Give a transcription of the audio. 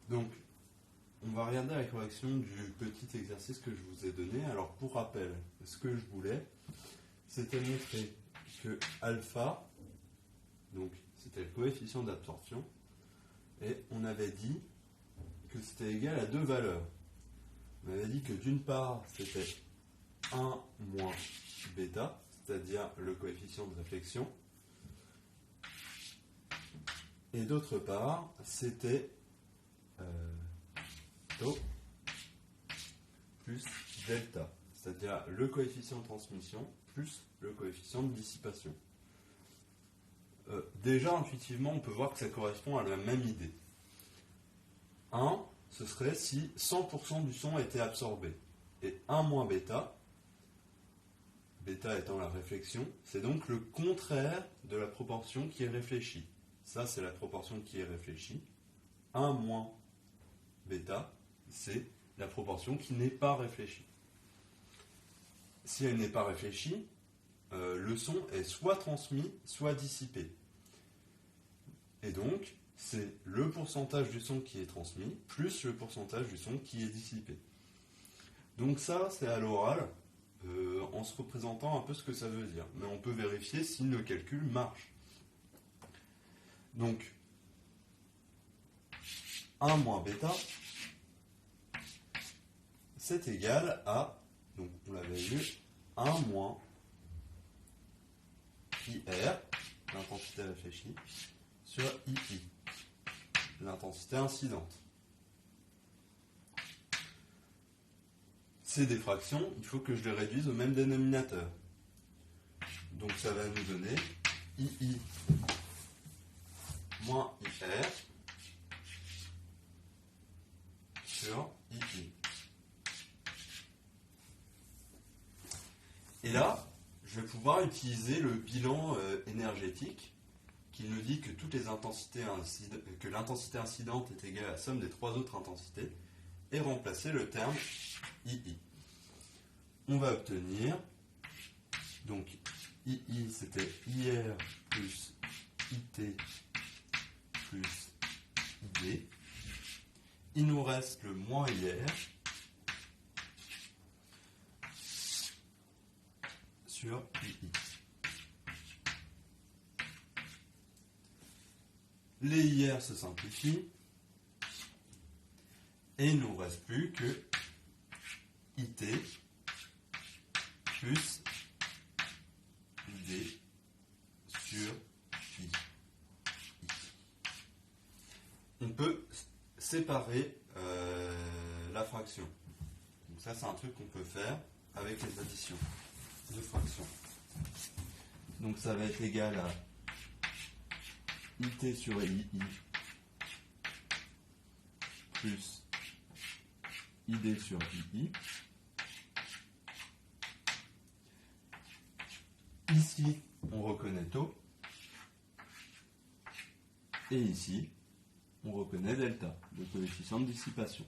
Donc, on va regarder la correction du petit exercice que je vous ai donné. Alors, pour rappel, ce que je voulais, c'était montrer que alpha, donc c'était le coefficient d'absorption, et on avait dit que c'était égal à deux valeurs. On avait dit que d'une part, c'était 1 moins bêta, c'est-à-dire le coefficient de réflexion, et d'autre part, c'était tau plus delta, c'est-à-dire le coefficient de transmission plus le coefficient de dissipation. Déjà, intuitivement, on peut voir que ça correspond à la même idée. 1, ce serait si 100% du son était absorbé. Et 1 moins bêta, bêta étant la réflexion, c'est donc le contraire de la proportion qui est réfléchie. Ça, c'est la proportion qui est réfléchie. 1 moins bêta, c'est la proportion qui n'est pas réfléchie. Si elle n'est pas réfléchie, le son est soit transmis, soit dissipé. Et donc, c'est le pourcentage du son qui est transmis, plus le pourcentage du son qui est dissipé. Donc ça, c'est à l'oral, en se représentant un peu ce que ça veut dire. Mais on peut vérifier si le calcul marche. Donc, 1 moins bêta, c'est égal à, donc on l'avait vu, 1 moins IR, l'intensité réfléchie, sur II, l'intensité incidente. Ces diffractions, il faut que je les réduise au même dénominateur. Donc ça va nous donner II moins IR sur II. Et là, je vais pouvoir utiliser le bilan énergétique qui nous dit que toutes les intensités que l'intensité incidente est égale à la somme des trois autres intensités et remplacer le terme II. On va obtenir, donc II c'était IR plus IT plus ID. Il nous reste le moins IR sur II. Les IR se simplifient et il ne nous reste plus que IT plus ID sur I. On peut séparer la fraction. Donc ça, c'est un truc qu'on peut faire avec les additions de fractions. Donc ça va être égal à IT sur II plus ID sur II. Ici, on reconnaît tau. Et ici, on reconnaît delta, le coefficient de dissipation.